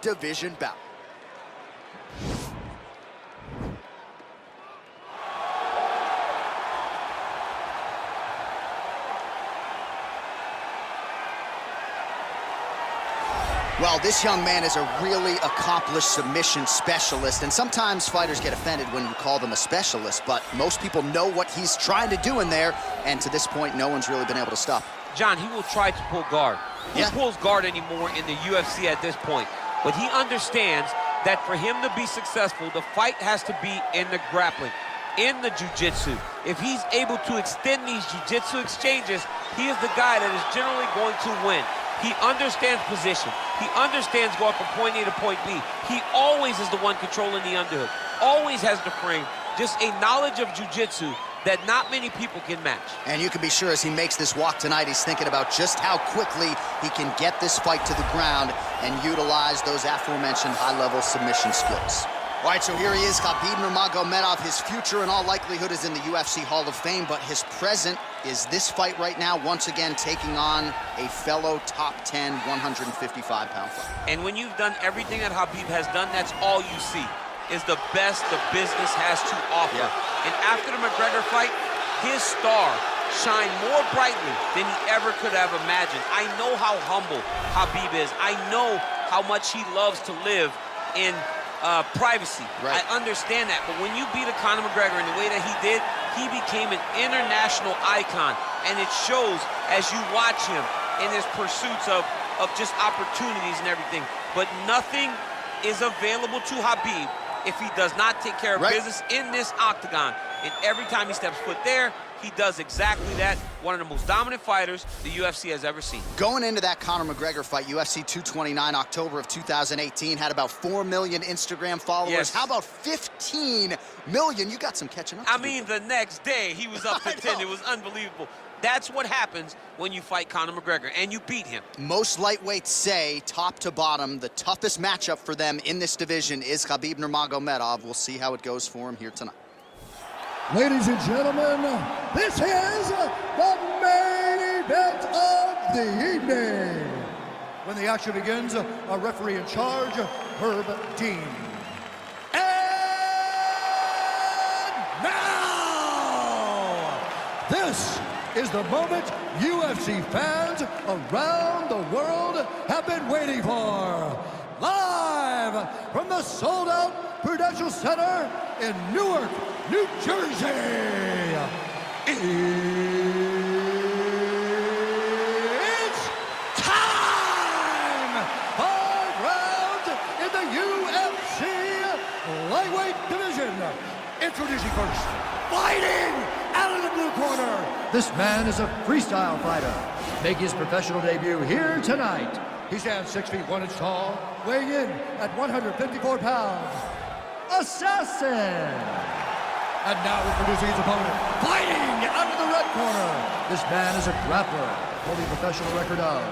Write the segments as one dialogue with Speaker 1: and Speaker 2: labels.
Speaker 1: division bout. Well, this young man is a really accomplished submission specialist, and sometimes fighters get offended when you call them a specialist, but most people know what he's trying to do in there, and to this point, no one's really been able to stop him.
Speaker 2: John, he will try to pull guard. Who pulls guard anymore in the UFC at this point? But he understands that for him to be successful, the fight has to be in the grappling, in the jiu-jitsu. If he's able to extend these jiu-jitsu exchanges, he is the guy that is generally going to win. He understands position. He understands going from point A to point B. He always is the one controlling the underhook. Always has the frame. Just a knowledge of jiu-jitsu that not many people can match. And you can be sure as he makes this walk tonight, he's thinking about just how quickly he can get this fight to the ground and utilize those aforementioned high-level submission skills. All right, so here he is, Khabib Nurmagomedov. His future in all likelihood is in the UFC Hall of Fame, but his present is this fight right now, once again taking on a fellow top 10 155-pound fighter. And when you've done everything that Khabib has done, that's all you see, is the best the business has to offer. And after the McGregor fight, his star shined more brightly than he ever could have imagined. I know how humble Khabib is. I know how much he loves to live in privacy. I understand that, but when you beat a Conor McGregor in the way that he did, he became an international icon, and it shows as you watch him in his pursuits of just opportunities and everything. But nothing is available to Khabib if he does not take care of business in this octagon. And every time he steps foot there, he does exactly that. One of the most dominant fighters the UFC has ever seen. Going into that Conor McGregor fight, UFC 229, October of 2018, had about 4 million Instagram followers. How about 15 million? You got some catching up to do. I mean, the next day, he was up to 10. It was unbelievable. That's what happens when you fight Conor McGregor, and you beat him. Most lightweights say, top to bottom, the toughest matchup for them in this division is Khabib Nurmagomedov. We'll see how it goes for him here tonight.
Speaker 3: Ladies and gentlemen, this is the main event of the evening. When the action begins, a referee in charge, Herb Dean. And now, this is the moment UFC fans around the world have been waiting for. Live from the sold-out Prudential Center in Newark, New Jersey. It's time! 5 rounds in the UFC lightweight division. Introducing first, fighting out of the blue corner. This man is a freestyle fighter, making his professional debut here tonight. He stands 6 feet 1 inch tall, weighing in at 154 pounds. Assassin! And now introducing his opponent, fighting out of the red corner. This man is a grappler, holding a professional record of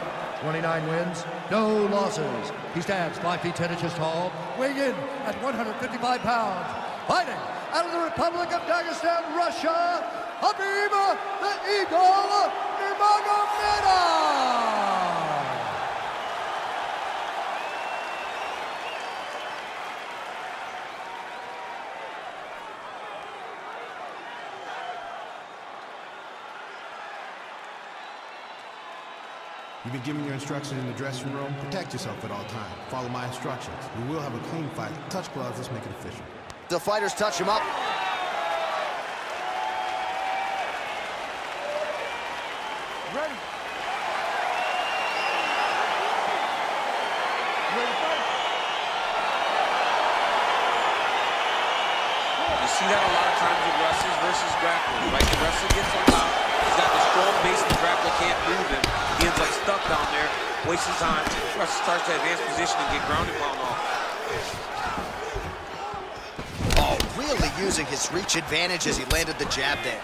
Speaker 3: 29 wins, no losses. He stands 5 feet 10 inches tall, weighing in at 155 pounds. Fighting out of the Republic of Dagestan, Russia, Khabib the Eagle Nurmagomedov.
Speaker 4: You've been giving your instructions in the dressing room. Protect yourself at all times. Follow my instructions. We will have a clean fight. Touch gloves, let's make it official.
Speaker 1: The fighters touch him up.
Speaker 3: Ready.
Speaker 2: You see that a lot of times with wrestlers versus grapplers, right? The wrestler gets on top. He's got the strong base, the grappler can't move him. He ends up stuck down there, wasting time. The wrestler starts to advance position and get grounded pound off.
Speaker 1: Oh, really using his reach advantage as he landed the jab there.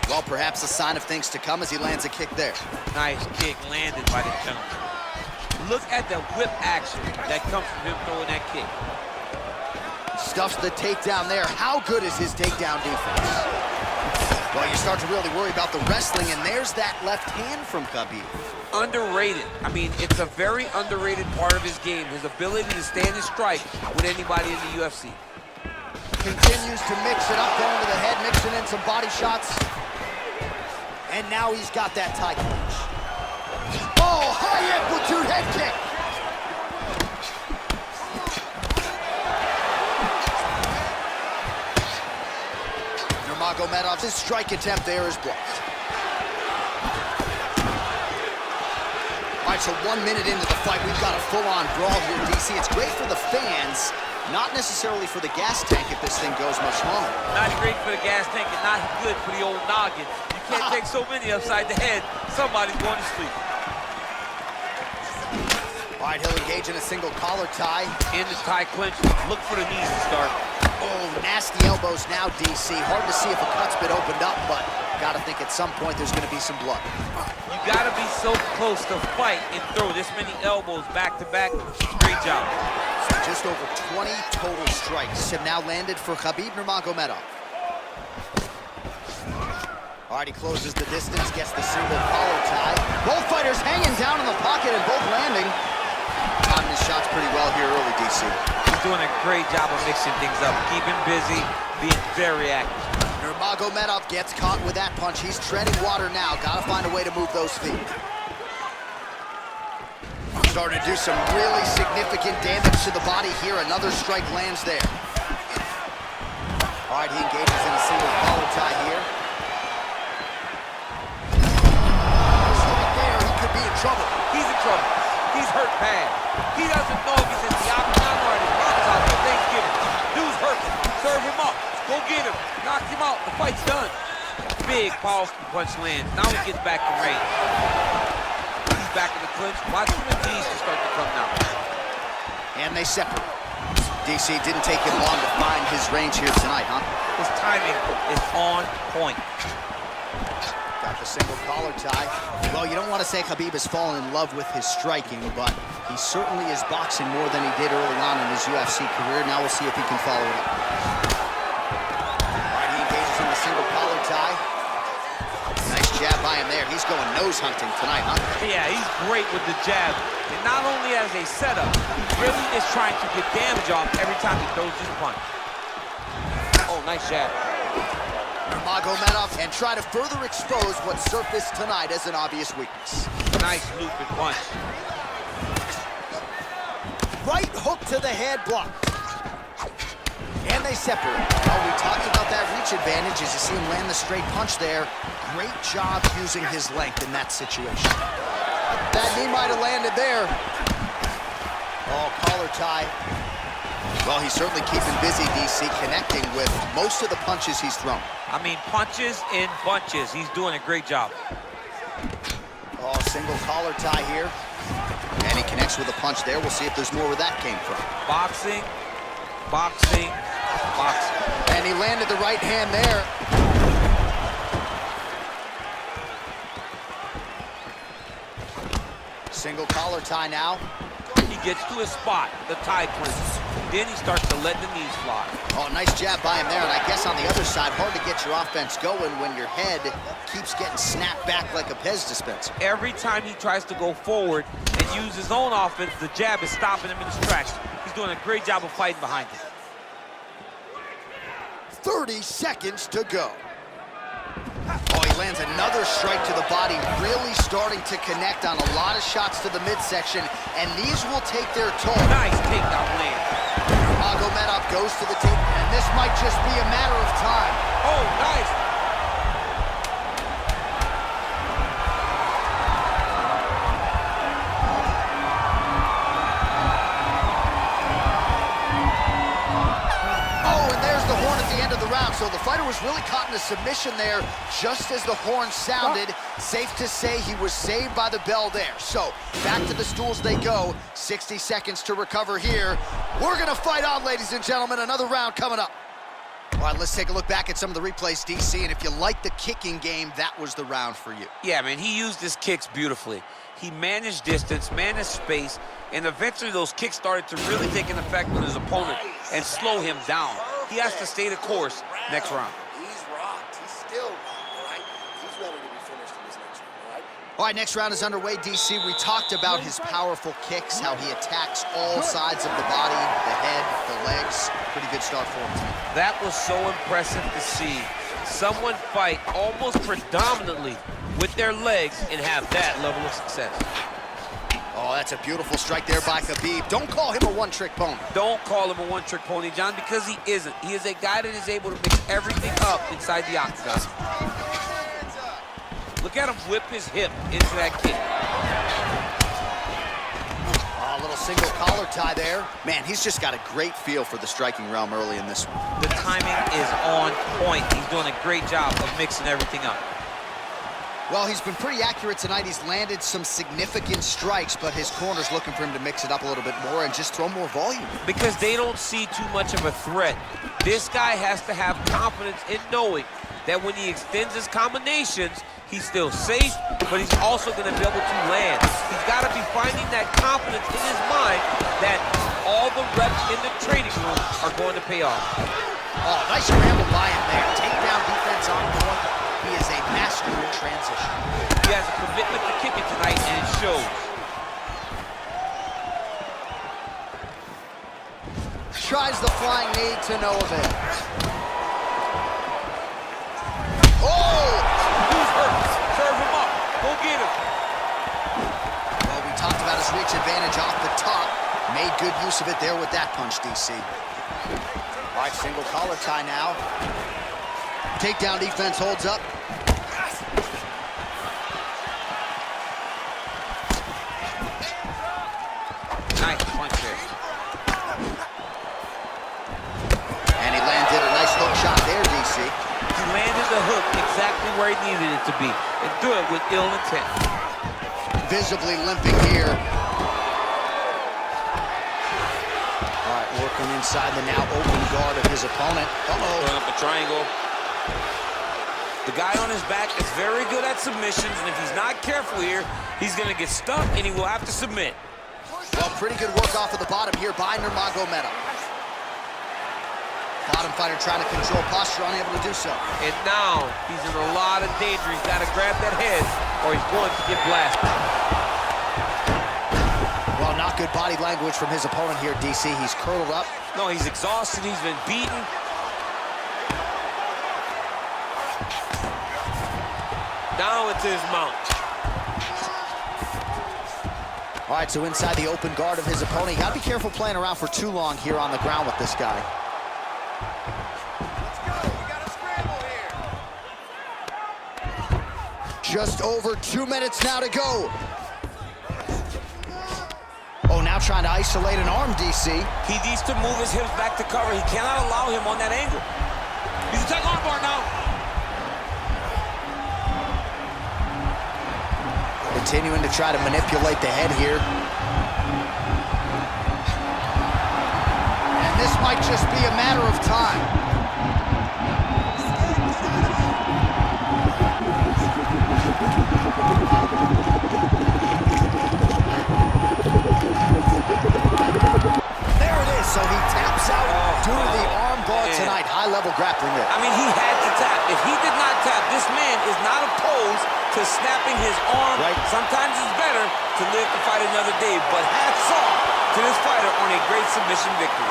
Speaker 1: Well, perhaps a sign of things to come as he lands a kick there.
Speaker 2: Nice kick landed by the gentleman. Look at the whip action that comes from him throwing that kick.
Speaker 1: Stuffs the takedown there. How good is his takedown defense? Well, you start to really worry about the wrestling, and there's that left hand from Khabib.
Speaker 2: underrated. I mean, it's a very underrated part of his game, his ability to stand and strike with anybody in the UFC.
Speaker 1: Continues to mix it up, going to the head, mixing in some body shots. And now he's got that tie clinch. Oh, high amplitude head kick. Nurmagomedov's strike attempt there is blocked. All right, so 1 minute into the fight, we've got a full-on brawl here, DC. It's great for the fans, not necessarily for the gas tank if this thing goes much longer.
Speaker 2: Not great for the gas tank and not good for the old noggin. You can't take so many upside the head. Somebody's going to sleep.
Speaker 1: All right, he'll engage in a single collar tie.
Speaker 2: In the tie clinch, look for the knees to start.
Speaker 1: Oh, nasty elbows now, DC. Hard to see if a cut's been opened up, but gotta think at some point there's gonna be some blood.
Speaker 2: You gotta be so close to fight and throw this many elbows back to back. Great job.
Speaker 1: So just over 20 total strikes have now landed for Khabib Nurmagomedov. All right, he closes the distance, gets the single collar tie. Both fighters hanging down in the pocket and both landing. Timing his shots pretty well here early, DC.
Speaker 2: He's doing a great job of mixing things up, keeping busy, being very active.
Speaker 1: Nurmagomedov gets caught with that punch. He's treading water now. Gotta find a way to move those feet. Starting to do some really significant damage to the body here. Another strike lands there. All right, he engages in a single collar tie here. Right there, he could be in trouble.
Speaker 2: He's in trouble. He's hurt bad. He doesn't know if he's in the octagon or at his mother's house for Thanksgiving. Dude's hurt. Serve him up. Go get him. Knock him out. The fight's done. Big, powerful punch lands. Now he gets back to range. He's back in the clinch. Watch him and knees to start to come now.
Speaker 1: And they separate. DC didn't take him long to find his range here tonight, huh?
Speaker 2: His timing is on point.
Speaker 1: Got the single collar tie. Well, you don't want to say Khabib has fallen in love with his striking, but he certainly is boxing more than he did early on in his UFC career. Now we'll see if he can follow it up. All right, he engages in the single collar tie. Nice jab by him there. He's going nose hunting tonight, huh?
Speaker 2: Yeah, he's great with the jab. And not only as a setup, he really is trying to get damage off every time he throws his punch. Oh, nice jab.
Speaker 1: Nurmagomedov, and try to further expose what surfaced tonight as an obvious weakness.
Speaker 2: Nice looping punch.
Speaker 1: Right hook to the head, blocked. And they separate. Well, we talked about that reach advantage as you see him land the straight punch there. Great job using his length in that situation. That knee might have landed there. Oh, collar tie. Well, he's certainly keeping busy, DC, connecting with most of the punches he's thrown.
Speaker 2: I mean, punches in bunches. He's doing a great job.
Speaker 1: Oh, single collar tie here. And he connects with a punch there. We'll see if there's more where that came from.
Speaker 2: Boxing, boxing, boxing.
Speaker 1: And he landed the right hand there. Single collar tie now.
Speaker 2: He gets to his spot, the tie clinch. Then he starts to let the knees fly.
Speaker 1: Oh, nice jab by him there. And I guess on the other side, hard to get your offense going when your head keeps getting snapped back like a Pez dispenser.
Speaker 2: Every time he tries to go forward and use his own offense, the jab is stopping him in his tracks. He's doing a great job of fighting behind it.
Speaker 1: 30 seconds to go. Oh, he lands another strike to the body, really starting to connect on a lot of shots to the midsection, and these will take their toll.
Speaker 2: Nice takedown land.
Speaker 1: Nurmagomedov goes to the tape, and this might just be a matter of time.
Speaker 2: Oh, nice.
Speaker 1: So the fighter was really caught in a submission there just as the horn sounded. Safe to say he was saved by the bell there. So back to the stools they go. 60 seconds to recover here. We're gonna fight on, ladies and gentlemen. Another round coming up. All right, let's take a look back at some of the replays, DC. And if you like the kicking game, that was the round for you.
Speaker 2: Yeah, man, he used his kicks beautifully. He managed distance, managed space, and eventually those kicks started to really take an effect on his opponent and slow him down. He has to stay the course next round.
Speaker 5: He's rocked. He's still rocked, all right? He's ready to be finished in this next round, all right?
Speaker 1: All right, next round is underway, DC. We talked about his powerful kicks, how he attacks all sides of the body, the head, the legs. Pretty good start for him tonight.
Speaker 2: That was so impressive to see. Someone fight almost predominantly with their legs and have that level of success.
Speaker 1: Oh, that's a beautiful strike there by Khabib. Don't call him a one-trick pony.
Speaker 2: Don't call him a one-trick pony, John, because he isn't. He is a guy that is able to mix everything up inside the octagon. Look at him whip his hip into that kick.
Speaker 1: Oh, a little single collar tie there. Man, he's just got a great feel for the striking realm early in this one.
Speaker 2: The timing is on point. He's doing a great job of mixing everything up.
Speaker 1: Well, he's been pretty accurate tonight. He's landed some significant strikes, but his corner's looking for him to mix it up a little bit more and just throw more volume.
Speaker 2: Because they don't see too much of a threat. This guy has to have confidence in knowing that when he extends his combinations, he's still safe, but he's also going to be able to land. He's got to be finding that confidence in his mind that all the reps in the training room are going to pay off.
Speaker 1: Oh, nice scramble by him there. Takedown defense on point. He is a master in transition.
Speaker 2: He has a commitment to kick it tonight, and it shows.
Speaker 1: Tries the flying knee to no avail. Oh!
Speaker 2: Who's hurt? Serve him up. Go get him.
Speaker 1: Well, we talked about his reach advantage off the top. Made good use of it there with that punch, DC. All right, single collar tie now. Takedown defense holds up.
Speaker 2: Nice punch there.
Speaker 1: And he landed a nice hook shot there, DC.
Speaker 2: He landed the hook exactly where he needed it to be, and do it with ill intent.
Speaker 1: Visibly limping here. All right, working inside the now open guard of his opponent.
Speaker 2: Throwing up a triangle. The guy on his back is very good at submissions, and if he's not careful here, he's going to get stuck, and he will have to submit.
Speaker 1: Well, pretty good work off of the bottom here by Nurmagomedov. Bottom fighter trying to control posture, unable to do so.
Speaker 2: And now he's in a lot of danger. He's got to grab that head, or he's going to get blasted.
Speaker 1: Well, not good body language from his opponent here, DC. He's curled up.
Speaker 2: No, he's exhausted. He's been beaten. Down into his mount.
Speaker 1: All right, so inside the open guard of his opponent. You got to be careful playing around for too long here on the ground with this guy.
Speaker 5: Let's go. We got a scramble here.
Speaker 1: Just over 2 minutes now to go. Oh, now trying to isolate an arm, DC.
Speaker 2: He needs to move his hips back to cover. He cannot allow him on that angle. He's attacking arm bar now.
Speaker 1: Continuing to try to manipulate the head here. And this might just be a matter of time. There it is, so he taps out due to the arm bar tonight. High-level grappling there.
Speaker 2: I mean, he had to tap. If he did not tap, this man is not opposed to snapping his arm.
Speaker 1: Right.
Speaker 2: Sometimes it's better to live to fight another day, but hats off to this fighter on a great submission victory.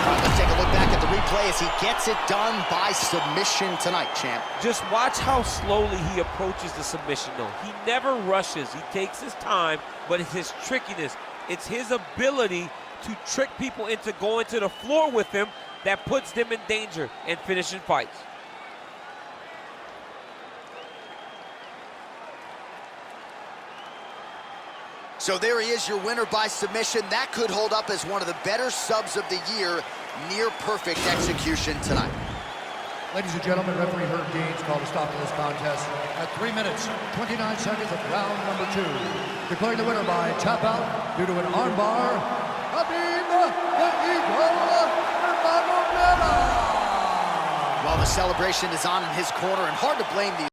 Speaker 1: Let's take a look back at the replay as he gets it done by submission tonight, champ.
Speaker 2: Just watch how slowly he approaches the submission, though. He never rushes. He takes his time, but it's his trickiness. It's his ability to trick people into going to the floor with him that puts them in danger and finishing fights.
Speaker 1: So there he is, your winner by submission. That could hold up as one of the better subs of the year. Near perfect execution tonight.
Speaker 3: Ladies and gentlemen, referee Herb Deans called a stop to this contest at 3 minutes, 29 seconds of round number 2. Declaring the winner by tap out due to an armbar, Khabib the Evil Nurmagomedov.
Speaker 1: Well, the celebration is on in his corner, and hard to blame these